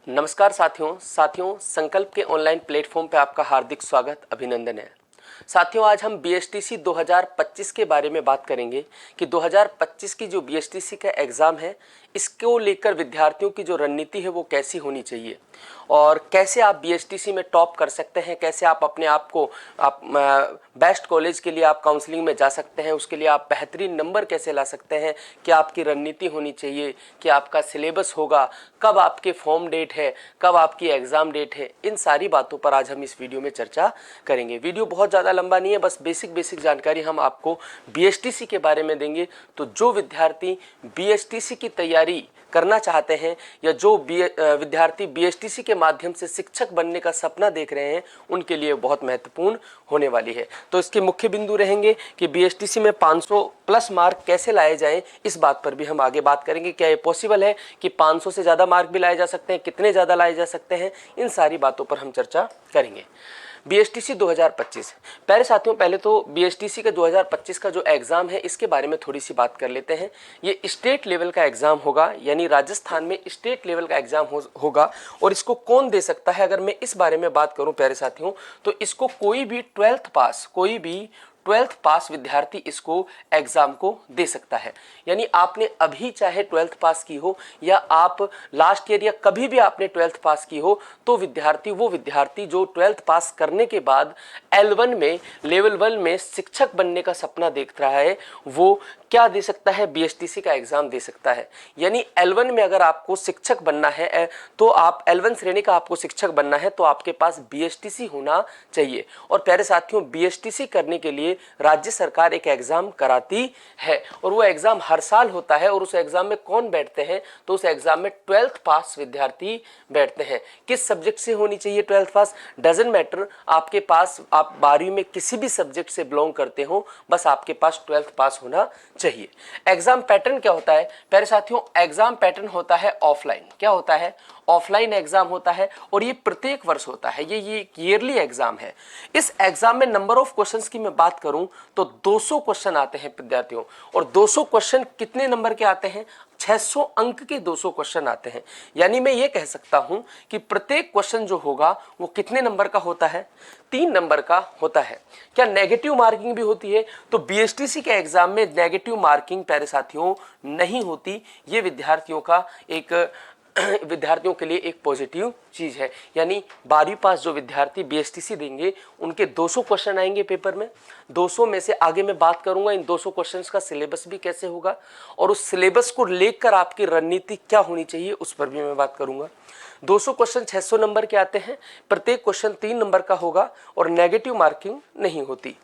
नमस्कार साथियों संकल्प के ऑनलाइन प्लेटफॉर्म पे आपका हार्दिक स्वागत अभिनंदन है। साथियों, आज हम बीएसटीसी 2025 के बारे में बात करेंगे कि 2025 की जो बीएसटीसी का एग्ज़ाम है, इसको लेकर विद्यार्थियों की जो रणनीति है वो कैसी होनी चाहिए और कैसे आप बीएसटीसी में टॉप कर सकते हैं, कैसे आप अपने आप को बेस्ट कॉलेज के लिए आप काउंसलिंग में जा सकते हैं, उसके लिए आप बेहतरीन नंबर कैसे ला सकते हैं, क्या आपकी रणनीति होनी चाहिए, क्या आपका सिलेबस होगा, कब आपके फॉर्म डेट है, कब आपकी एग्ज़ाम डेट है, इन सारी बातों पर आज हम इस वीडियो में चर्चा करेंगे। वीडियो बहुत ज़्यादा लंबा नहीं है, बस बेसिक जानकारी हम आपको बीएसटीसी के बारे में देंगे। तो जो विद्यार्थी बीएसटीसी की तैयारी करना चाहते हैं या जो विद्यार्थी बीएसटीसी के माध्यम से शिक्षक बनने का सपना देख रहे हैं, उनके लिए बहुत महत्वपूर्ण होने वाली है। तो इसके मुख्य बिंदु रहेंगे कि बीएसटीसी में 500 प्लस मार्क कैसे लाए जाएं, इस बात पर भी हम आगे बात करेंगे। क्या ये पॉसिबल है कि 500 से ज़्यादा मार्क भी लाए जा सकते हैं, कितने ज़्यादा लाए जा सकते हैं, इन सारी बातों पर हम चर्चा करेंगे। बीएसटीसी 2025, प्यारे साथियों, पहले तो बीएसटीसी का 2025 का जो एग्ज़ाम है, इसके बारे में थोड़ी सी बात कर लेते हैं। ये स्टेट लेवल का एग्ज़ाम होगा, यानी राजस्थान में स्टेट लेवल का एग्ज़ाम होगा। और इसको कौन दे सकता है, अगर मैं इस बारे में बात करूं प्यारे साथियों, तो इसको कोई भी 12th पास विद्यार्थी इसको एग्ज़ाम को दे सकता है। यानी आपने अभी चाहे 12th पास की हो या आप लास्ट ईयर या कभी भी आपने 12th पास की हो, तो वो विद्यार्थी जो 12th पास करने के बाद L1 में लेवल 1 में शिक्षक बनने का सपना देख रहा है, वो क्या दे सकता है, बीएसटीसी का एग्ज़ाम दे सकता है। यानी L1 में अगर आपको शिक्षक बनना है, तो आप L1 श्रेणी का आपको शिक्षक बनना है, तो आपके पास बीएसटीसी होना चाहिए। और प्यारे साथियों, बीएसटीसी करने के लिए राज्य सरकार एक एग्ज़ाम कराती है और वो एग्ज़ाम हर साल होता है। और उस एग्ज़ाम में कौन बैठते हैं, तो उस एग्ज़ाम में 12th पास विद्यार्थी बैठते हैं। किस सब्जेक्ट से होनी चाहिए 12th पास, डजंट मैटर, आपके पास आप 12वीं में किसी भी सब्जेक्ट से बिलोंग करते हो, बस आपके पास 12th पास होना चाहिए। एग्ज़ाम पैटर्न क्या होता है प्यारे साथियों, एग्ज़ाम पैटर्न होता है ऑफलाइन। क्या होता है, ऑफलाइन एग्जाम होता है और ये प्रत्येक वर्ष होता है। ये ईयरली एग्जाम है। इस एग्जाम में नंबर ऑफ क्वेश्चंस की मैं बात करूं तो 200 क्वेश्चन आते हैं विद्यार्थियों। और 200 क्वेश्चन कितने नंबर के आते हैं, 600 अंक के 200 क्वेश्चन आते हैं। यानी मैं ये कह सकता हूं कि प्रत्येक क्वेश्चन जो होगा वो कितने नंबर का होता है, 3 नंबर का होता है। क्या नेगेटिव मार्किंग भी होती है, तो बीएसटीसी के एग्जाम में नेगेटिव मार्किंग प्यारे साथियों नहीं होती। ये विद्यार्थियों के लिए एक पॉजिटिव चीज है। यानी 12वीं पास जो विद्यार्थी बीएसटीसी देंगे, उनके 200 क्वेश्चन आएंगे पेपर में। 200 में से आगे मैं बात करूंगा इन 200 क्वेश्चंस का सिलेबस भी कैसे होगा और उस सिलेबस को लेकर आपकी रणनीति क्या होनी चाहिए, उस पर भी मैं बात करूंगा। 200 क्वेश्चन 600 नंबर के आते हैं, प्रत्येक क्वेश्चन 3 नंबर का होगा और नेगेटिव मार्किंग नहीं होती।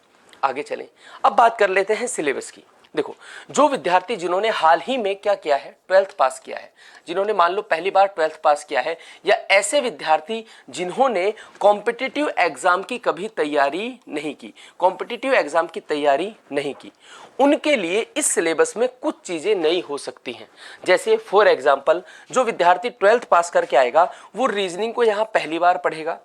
आगे चलें, अब बात कर लेते हैं सिलेबस की। देखो, जो विद्यार्थी जिन्होंने हाल ही में क्या किया है, 12th पास किया है, जिन्होंने मान लो पहली बार 12th पास किया है, या ऐसे विद्यार्थी जिन्होंने कॉम्पिटिटिव एग्जाम की कभी तैयारी नहीं की, कॉम्पिटिटिव एग्जाम की तैयारी नहीं की, उनके लिए इस सिलेबस में कुछ चीजें नई हो सकती हैं। जैसे फॉर एग्जाम्पल, जो विद्यार्थी 12th पास करके आएगा वो रीजनिंग को यहाँ पहली बार पढ़ेगा।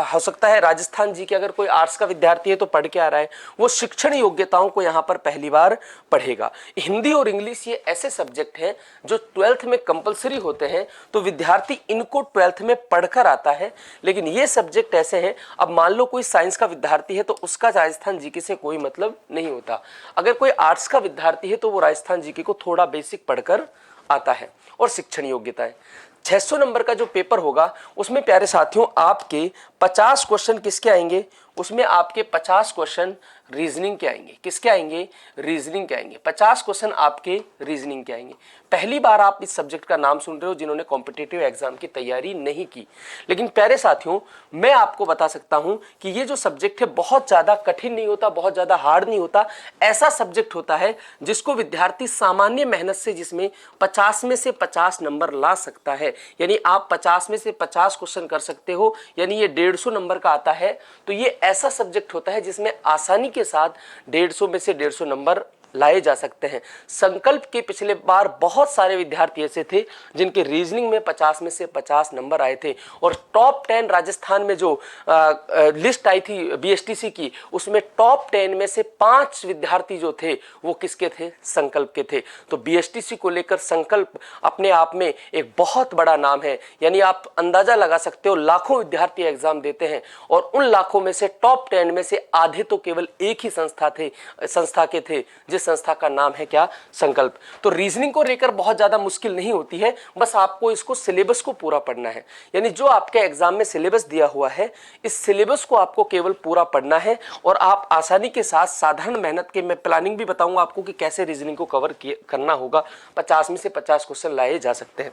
हो सकता है राजस्थान जी के अगर कोई आर्ट्स का विद्यार्थी है तो पढ़ के आ रहा है, वो शिक्षण योग्यताओं को यहाँ पर पहली बार पढ़ेगा। हिंदी और इंग्लिश ये ऐसे सब्जेक्ट हैं जो 12th में कंपलसरी होते हैं, तो विद्यार्थी इनको 12th में पढ़कर आता है। लेकिन ये सब्जेक्ट ऐसे हैं, अब मान लो कोई साइंस का विद्यार्थी है तो उसका राजस्थान जीके से कोई मतलब नहीं होता। अगर कोई आर्ट्स का विद्यार्थी है तो वो राजस्थान जीके को थोड़ा बेसिक पढ़कर आता है। और शिक्षण योग्यता है, 600 नंबर का जो पेपर होगा उसमें प्यारे साथियों आपके 50 क्वेश्चन किसके आएंगे, उसमें आपके 50 क्वेश्चन रीजनिंग के आएंगे। किसके आएंगे, रीजनिंग के आएंगे। 50 क्वेश्चन आपके रीजनिंग के आएंगे। पहली बार आप इस सब्जेक्ट का नाम सुन रहे हो जिन्होंने कॉम्पिटिटिव एग्जाम की तैयारी नहीं की। लेकिन प्यारे साथियों, मैं आपको बता सकता हूं कि ये जो सब्जेक्ट है बहुत ज्यादा कठिन नहीं होता, बहुत ज्यादा हार्ड नहीं होता। ऐसा सब्जेक्ट होता है जिसको विद्यार्थी सामान्य मेहनत से, जिसमें 50 में से 50 नंबर ला सकता है। यानी आप 50 में से 50 क्वेश्चन कर सकते हो, यानी ये 150 नंबर का आता है। तो ये ऐसा सब्जेक्ट होता है जिसमें आसानी के साथ 150 में से 150 नंबर लाए जा सकते हैं। संकल्प के पिछले बार बहुत सारे विद्यार्थी ऐसे थे जिनके रीजनिंग में 50 में से 50 नंबर आए थे, और टॉप 10 राजस्थान में जो लिस्ट आई थी बीएसटीसी की, उसमें टॉप 10 में से 5 विद्यार्थी जो थे वो किसके थे? संकल्प के थे। तो बीएसटीसी को लेकर संकल्प अपने आप में एक बहुत बड़ा नाम है। यानी आप अंदाजा लगा सकते हो, लाखों विद्यार्थी एग्जाम देते हैं और उन लाखों में से टॉप 10 में से आधे तो केवल एक ही संस्था के थे, जिस संस्था का नाम है क्या? संकल्प। तो रीजनिंग को लेकर बहुत ज्यादा मुश्किल नहीं होती है, बस आपको इसको सिलेबस को पूरा पढ़ना है। यानी जो आपके एग्जाम में सिलेबस दिया हुआ है, इस सिलेबस को आपको केवल पूरा पढ़ना है और आप आसानी के साथ साधारण मेहनत के, मैं प्लानिंग भी बताऊंगा आपको कि कैसे रीजनिंग को कवर करना होगा, 50 में से 50 क्वेश्चन लाए जा सकते हैं।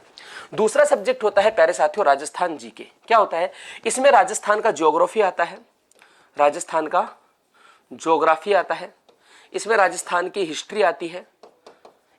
दूसरा सब्जेक्ट होता है प्यारे साथियों राजस्थान जीके। क्या होता है इसमें? राजस्थान का ज्योग्राफी आता है, राजस्थान का ज्योग्राफी आता है, इसमें राजस्थान की हिस्ट्री आती है,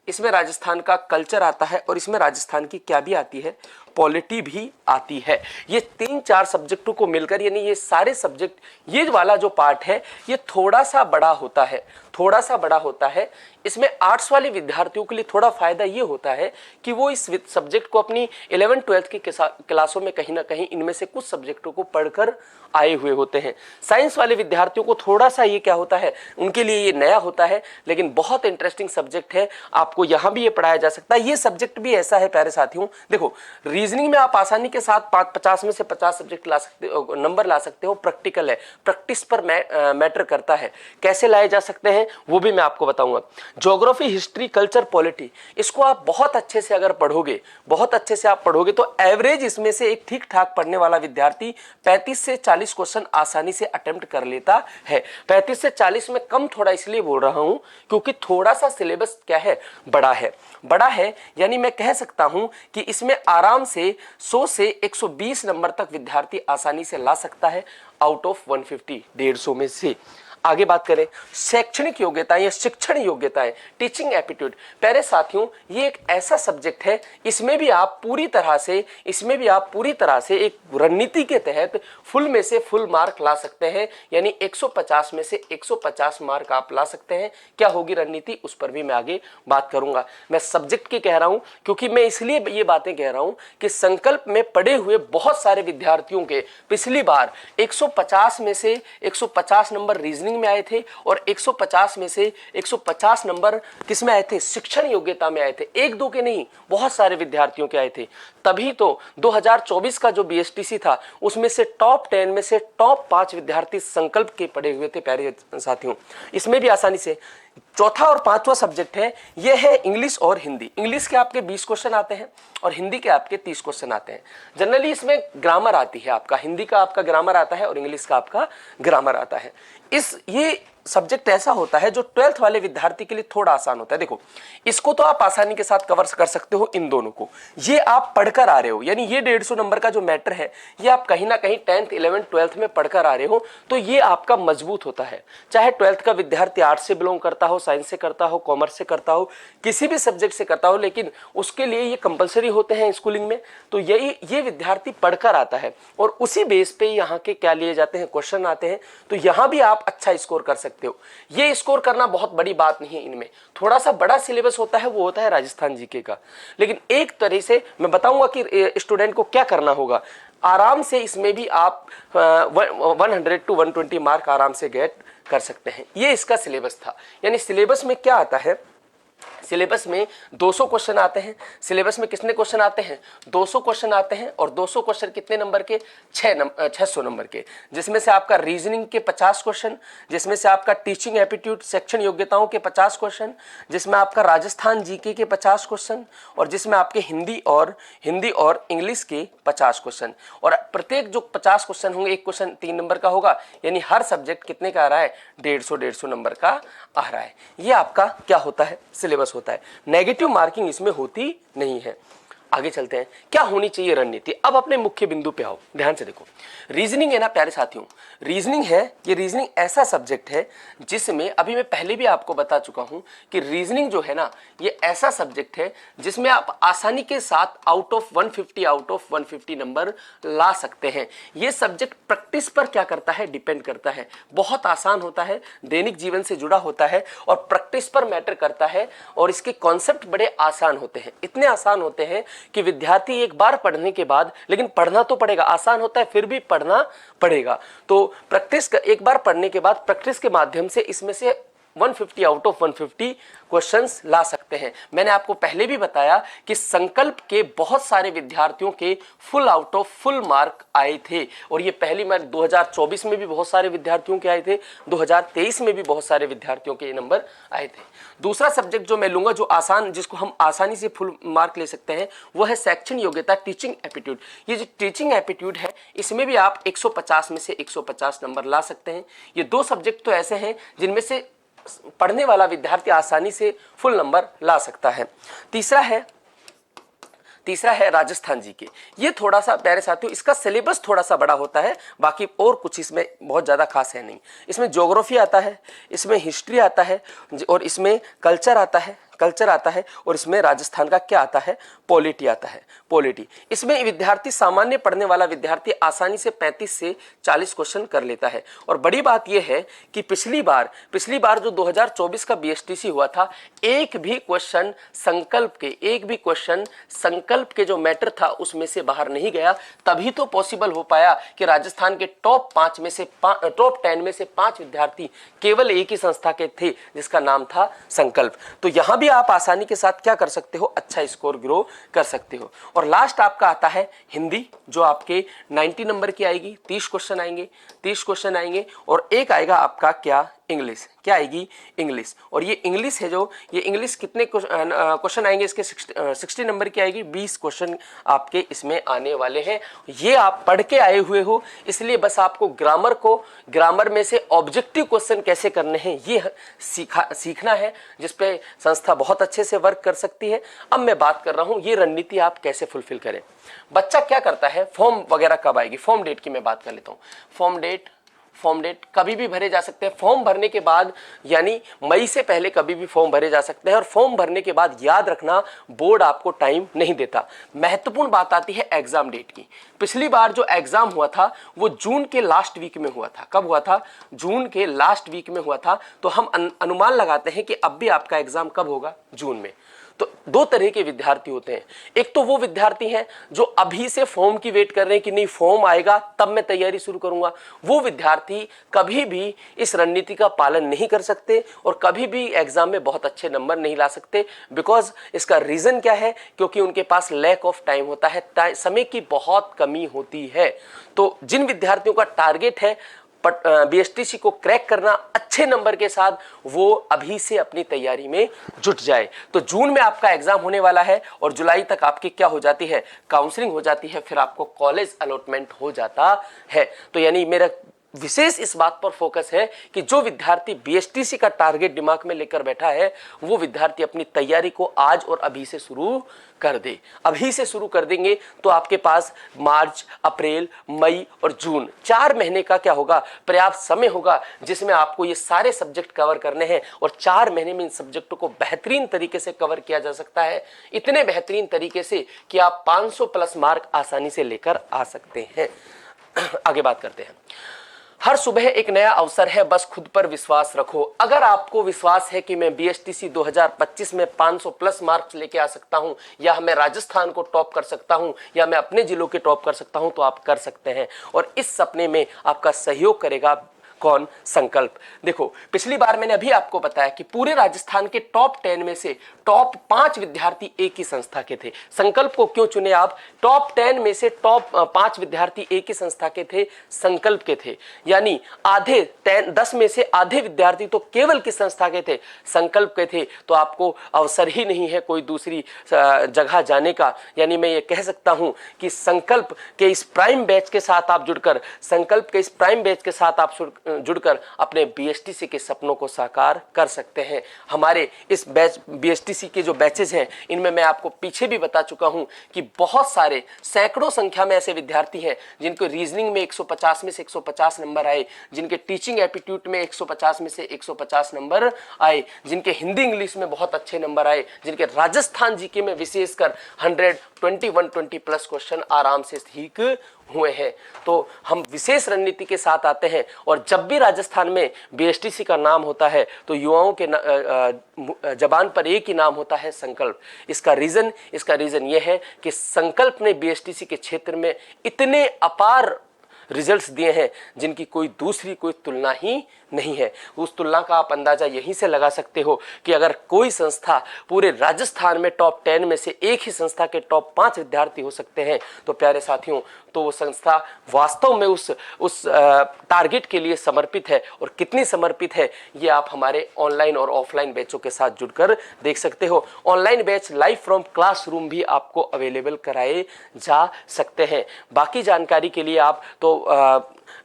इसमें राजस्थान का कल्चर आता है, और इसमें राजस्थान की क्या भी आती है? पॉलिटी भी आती है। ये 3-4 सब्जेक्टों को मिलकर, यानी ये सारे सब्जेक्ट, ये वाला जो पार्ट है ये थोड़ा सा बड़ा होता है, थोड़ा सा बड़ा होता है। इसमें आर्ट्स वाले विद्यार्थियों के लिए थोड़ा फायदा ये होता है कि वो इस सब्जेक्ट को अपनी 11th-12th की क्लासों में कहीं ना कहीं इनमें से कुछ सब्जेक्टों को पढ़कर आए हुए होते हैं। साइंस वाले विद्यार्थियों को थोड़ा सा ये क्या होता है, उनके लिए ये नया होता है, लेकिन बहुत इंटरेस्टिंग सब्जेक्ट है, आपको यहाँ भी ये पढ़ाया जा सकता है। ये सब्जेक्ट भी ऐसा है प्यारे साथियों, देखो रीजनिंग में आप आसानी के साथ 50 में से 50 सब्जेक्ट ला सकते हो, नंबर ला सकते हो। प्रैक्टिकल है, प्रैक्टिस पर मैटर करता है। कैसे लाए जा सकते हैं वो भी मैं आपको बताऊंगा। ज्योग्राफी, हिस्ट्री, कल्चर, पॉलिटी, इसको आप बहुत अच्छे से अगर पढ़ोगे, बहुत अच्छे से आप पढ़ोगे तो एवरेज इसमें से एक ठीक ठाक पढ़ने वाला विद्यार्थी 35 से 40 क्वेश्चन आसानी से अटेम्प्ट कर लेता है। 35 से 40 में कम थोड़ा इसलिए बोल रहा हूं क्योंकि थोड़ा सा सिलेबस क्या है, बड़ा है। बड़ा है यानी मैं कह सकता हूं कि इसमें आराम से 100 से 120 नंबर तक विद्यार्थी आसानी से ला सकता है आउट ऑफ 150, 150 में से। आगे बात करें शैक्षणिक योग्यताएं या शिक्षण योग्यताएं, टीचिंग एप्टीट्यूड। प्यारे साथियों ये एक ऐसा सब्जेक्ट है, इसमें भी आप पूरी तरह से एक रणनीति के तहत फुल में से फुल मार्क ला सकते हैं। यानी 150 में से 150 मार्क आप ला सकते हैं। क्या होगी रणनीति, उस पर भी मैं आगे बात करूंगा। मैं सब्जेक्ट की कह रहा हूं क्योंकि मैं इसलिए ये बातें कह रहा हूं कि संकल्प में पढ़े हुए बहुत सारे विद्यार्थियों के पिछली बार 150 में से 150 नंबर रीजनिंग में आए थे और 150 में से 150 नंबर किस में आए थे? शिक्षण योग्यता में आए थे। एक दो के नहीं, बहुत सारे विद्यार्थियों के आए थे। तभी तो 2024 का जो बीएसटीसी था उसमें से टॉप 10 में से टॉप 5 विद्यार्थी संकल्प के पढ़े हुए थे प्यारे साथियों। इसमें भी आसानी से चौथा और पांचवा सब्जेक्ट है, यह है इंग्लिश और हिंदी। इंग्लिश के आपके 20 क्वेश्चन आते हैं और हिंदी के आपके 30 क्वेश्चन आते हैं। जनरली इसमें ग्रामर आती है, आपका हिंदी का आपका ग्रामर आता है और इंग्लिश का आपका ग्रामर आता है। ये सब्जेक्ट ऐसा होता है जो 12th वाले विद्यार्थी के लिए थोड़ा आसान होता है। देखो इसको तो आप आसानी के साथ कवर कर सकते हो, इन दोनों को ये आप पढ़कर आ रहे हो, यानी ये 150 नंबर का जो मैटर है ये आप कहीं ना कहीं 10th 11th 12th में पढ़कर आ रहे हो, तो ये आपका मजबूत होता है। चाहे 12th का विद्यार्थी आर्ट्स से बिलोंग करता हो, साइंस से करता हो, कॉमर्स से करता हो, किसी भी सब्जेक्ट से करता हो, लेकिन उसके लिए ये कंपलसरी होते हैं स्कूलिंग में। तो ये विद्यार्थी पढ़कर आता है और उसी बेस पे यहाँ के क्या लिए जाते हैं, क्वेश्चन आते हैं। तो यहाँ भी आप अच्छा स्कोर कर सकते हो। ये स्कोर करना बहुत बड़ी बात नहीं है। इनमें थोड़ा सा बड़ा सिलेबस होता है, वो होता है राजस्थान जीके का। लेकिन एक तरह से मैं बताऊंगा कि स्टूडेंट को क्या करना होगा। आराम से इसमें भी आप 100 to 120 मार्क आराम से गेट कर सकते हैं। ये इसका सिलेबस था। यानी सिलेबस में क्या आता है, सिलेबस में 200 क्वेश्चन आते हैं। सिलेबस में कितने क्वेश्चन आते हैं? 200 क्वेश्चन आते हैं। और 200 क्वेश्चन कितने नंबर के? 600 नंबर के, जिसमें से आपका रीजनिंग के 50 क्वेश्चन, जिसमें से आपका टीचिंग एप्टीट्यूड शिक्षण योग्यताओं के 50 क्वेश्चन, जिसमें आपका राजस्थान जीके के 50 क्वेश्चन, और जिसमें आपके हिंदी और इंग्लिश के 50 क्वेश्चन। और प्रत्येक जो 50 क्वेश्चन होंगे, एक क्वेश्चन 3 नंबर का होगा। यानी हर सब्जेक्ट कितने का आ रहा है? 150 नंबर का आ रहा है। ये आपका क्या होता है? सिलेबस होता है। नेगेटिव मार्किंग इसमें होती नहीं है। आगे चलते हैं। क्या होनी चाहिए रणनीति? अब अपने मुख्य बिंदु पे आओ, ध्यान से देखो। रीजनिंग है ना प्यारे साथियों, रीजनिंग है, ये रीजनिंग ऐसा सब्जेक्ट है जिसमें अभी मैं पहले भी आपको बता चुका हूं कि रीजनिंग जो है ना ये ऐसा सब्जेक्ट है जिसमें आप आसानी के साथ आउट ऑफ 150 नंबर ला सकते हैं। ये सब्जेक्ट प्रैक्टिस पर क्या करता है, डिपेंड करता है। बहुत आसान होता है, दैनिक जीवन से जुड़ा होता है और प्रैक्टिस पर मैटर करता है और इसके कॉन्सेप्ट बड़े आसान होते हैं। इतने आसान होते हैं कि विद्यार्थी एक बार पढ़ने के बाद, लेकिन पढ़ना तो पड़ेगा, आसान होता है फिर भी पढ़ना पड़ेगा। तो प्रैक्टिस एक बार पढ़ने के बाद प्रैक्टिस के माध्यम से इसमें से 150 आउट ऑफ 150 क्वेश्चंस ला सकते हैं। मैंने आपको पहले भी बताया कि संकल्प के बहुत सारे विद्यार्थियों के full out of full mark आए थे और ये पहली बार 2024 में भी बहुत सारे विद्यार्थियों के आए थे, 2023 में भी बहुत सारे विद्यार्थियों के ये नंबर आए थे। दूसरा सब्जेक्ट जो मैं लूंगा, जो आसान, जिसको हम आसानी से फुल मार्क ले सकते हैं, वो है शैक्षणिक योग्यता, टीचिंग एप्टीट्यूड। ये जो टीचिंग एप्टीट्यूड है इसमें भी आप 150 में से 150 नंबर ला सकते हैं। ये दो सब्जेक्ट तो ऐसे हैं जिनमें से पढ़ने वाला विद्यार्थी आसानी से फुल नंबर ला सकता है। तीसरा है राजस्थान जी के। ये थोड़ा सा प्यारे साथियों, इसका सिलेबस थोड़ा सा बड़ा होता है, बाकी और कुछ इसमें बहुत ज़्यादा खास है नहीं। इसमें ज्योग्राफी आता है, इसमें हिस्ट्री आता है और इसमें कल्चर आता है और इसमें राजस्थान का क्या आता है, पॉलिटी आता है, पॉलिटी। इसमें विद्यार्थी, सामान्य पढ़ने वाला विद्यार्थी आसानी से 35 से 40 क्वेश्चन कर लेता है। और बड़ी बात यह है कि पिछली बार जो 2024 का बीएसटीसी हुआ था, एक भी क्वेश्चन संकल्प के जो मैटर था उसमें से बाहर नहीं गया। तभी तो पॉसिबल हो पाया कि राजस्थान के टॉप 10 में से 5 विद्यार्थी केवल एक ही संस्था के थे जिसका नाम था संकल्प। तो यहां भी आप आसानी के साथ क्या कर सकते हो, अच्छा स्कोर ग्रो कर सकते हो। और लास्ट आपका आता है हिंदी, जो आपके 90 नंबर की आएगी, 30 क्वेश्चन आएंगे और एक आएगा आपका क्या, इंग्लिश। क्या आएगी, इंग्लिश। और ये इंग्लिश है जो, ये इंग्लिश कितने क्वेश्चन आएंगे इसके, 60 नंबर की आएगी, 20 क्वेश्चन आपके इसमें आने वाले हैं। ये आप पढ़ के आए हुए हो, इसलिए बस आपको ग्रामर में से ऑब्जेक्टिव क्वेश्चन कैसे करने हैं ये सीखना है, जिसपे संस्था बहुत अच्छे से वर्क कर सकती है। अब मैं बात कर रहा हूं ये रणनीति आप कैसे फुलफिल करें। बच्चा क्या करता है, फॉर्म वगैरह कब आएगी, फॉर्म डेट की मैं बात कर लेता हूं। फॉर्म डेट कभी भी भरे जा सकते हैं। फॉर्म भरने के बाद, यानी मई से पहले कभी भी फॉर्म भरे जा सकते हैं। और फॉर्म भरने के बाद याद रखना, बोर्ड आपको टाइम नहीं देता। महत्वपूर्ण बात आती है एग्जाम डेट की। पिछली बार जो एग्जाम हुआ था वो जून के लास्ट वीक में हुआ था। कब हुआ था, जून के लास्ट वीक में हुआ था। तो हम अनुमान लगाते हैं कि अब भी आपका एग्जाम कब होगा, जून में। तो दो तरह के विद्यार्थी होते हैं। एक तो वो विद्यार्थी हैं जो अभी से फॉर्म की वेट कर रहे हैं कि नहीं फॉर्म आएगा तब मैं तैयारी शुरू करूंगा। वो विद्यार्थी कभी भी इस रणनीति का पालन नहीं कर सकते और कभी भी एग्जाम में बहुत अच्छे नंबर नहीं ला सकते। बिकॉज इसका रीजन क्या है, क्योंकि उनके पास लैक ऑफ टाइम होता है, समय की बहुत कमी होती है। तो जिन विद्यार्थियों का टारगेट है बीएसटीसी को क्रैक करना अच्छे नंबर के साथ, वो अभी से अपनी तैयारी में जुट जाए। तो जून में आपका एग्जाम होने वाला है और जुलाई तक आपकी क्या हो जाती है, काउंसलिंग हो जाती है, फिर आपको कॉलेज अलॉटमेंट हो जाता है। तो यानी मेरा विशेष इस बात पर फोकस है कि जो विद्यार्थी बीएसटीसी का टारगेट दिमाग में लेकर बैठा है, वो विद्यार्थी अपनी तैयारी को आज और अभी से शुरू कर दे। अभी से शुरू कर देंगे तो आपके पास मार्च, अप्रैल, मई और जून 4 महीने का क्या होगा, पर्याप्त समय होगा, जिसमें आपको ये सारे सब्जेक्ट कवर करने हैं। और 4 महीने में इन सब्जेक्टों को बेहतरीन तरीके से कवर किया जा सकता है, इतने बेहतरीन तरीके से कि आप 500 प्लस मार्क आसानी से लेकर आ सकते हैं। आगे बात करते हैं। हर सुबह एक नया अवसर है, बस खुद पर विश्वास रखो। अगर आपको विश्वास है कि मैं बीएसटीसी 2025 में 500 प्लस मार्क्स लेके आ सकता हूं, या मैं राजस्थान को टॉप कर सकता हूं, या मैं अपने जिलों के टॉप कर सकता हूं, तो आप कर सकते हैं। और इस सपने में आपका सहयोग करेगा कौन, संकल्प। देखो पिछली बार मैंने अभी आपको बताया कि पूरे राजस्थान के टॉप 10 में से टॉप 5 विद्यार्थी एक ही संस्था के थे। संकल्प को क्यों चुने आप, टॉप 10 में से टॉप 5 विद्यार्थी एक ही संस्था के थे, संकल्प के थे। यानी 10 में से आधे विद्यार्थी तो केवल किस संस्था के थे, संकल्प के थे। तो आपको अवसर ही नहीं है कोई दूसरी जगह जाने का। यानी मैं ये कह सकता हूं कि संकल्प के इस प्राइम बैच के साथ आप जुड़कर, संकल्प के इस प्राइम बैच के साथ आप जुड़कर अपने बीएसटीसी के सपनों को साकार कर सकते हैं। हमारे इस बैच बीएसटीसी के जो बैचेज हैं इनमें मैं आपको पीछे भी बता चुका हूं कि बहुत सारे सैकड़ों संख्या में ऐसे विद्यार्थी हैं जिनको रीजनिंग में 150 में से 150 नंबर आए, जिनके टीचिंग एप्टीट्यूड में 150 में से 150 नंबर आए, जिनके हिंदी इंग्लिश में बहुत अच्छे नंबर आए, जिनके राजस्थान जीके में विशेषकर 120 प्लस क्वेश्चन आराम से ठीक हुए हैं। तो हम विशेष रणनीति के साथ आते हैं और जब भी राजस्थान में बीएसटीसी का नाम होता है तो युवाओं के जबान पर एक ही नाम होता है, संकल्प। इसका रीजन यह है कि संकल्प ने बीएसटीसी के क्षेत्र में इतने अपार रिजल्ट्स दिए हैं जिनकी कोई तुलना ही नहीं है। उस तुलना का आप अंदाजा यहीं से लगा सकते हो कि अगर कोई संस्था पूरे राजस्थान में टॉप 10 में से एक ही संस्था के टॉप 5 विद्यार्थी हो सकते हैं तो प्यारे साथियों, तो वो संस्था वास्तव में उस टारगेट के लिए समर्पित है। और कितनी समर्पित है ये आप हमारे ऑनलाइन और ऑफलाइन बैचों के साथ जुड़कर देख सकते हो। Online batch live from classroom भी आपको अवेलेबल कराए जा सकते हैं। बाकी जानकारी के लिए आप तो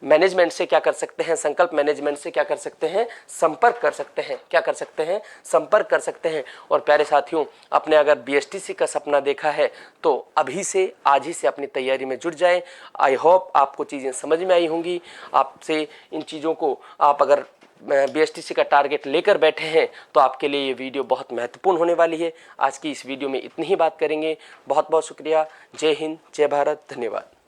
मैनेजमेंट से क्या कर सकते हैं, संकल्प मैनेजमेंट से क्या कर सकते हैं, संपर्क कर सकते हैं। क्या कर सकते हैं? संपर्क कर सकते हैं। और प्यारे साथियों, आपने अगर बीएसटीसी का सपना देखा है तो अभी से, आज ही से अपनी तैयारी में जुट जाएं। आई होप आपको चीज़ें समझ में आई होंगी। आपसे इन चीज़ों को आप अगर बीएसटीसी का टारगेट लेकर बैठे हैं तो आपके लिए ये वीडियो बहुत महत्वपूर्ण होने वाली है। आज की इस वीडियो में इतनी ही बात करेंगे। बहुत बहुत शुक्रिया। जय हिंद, जय भारत, धन्यवाद।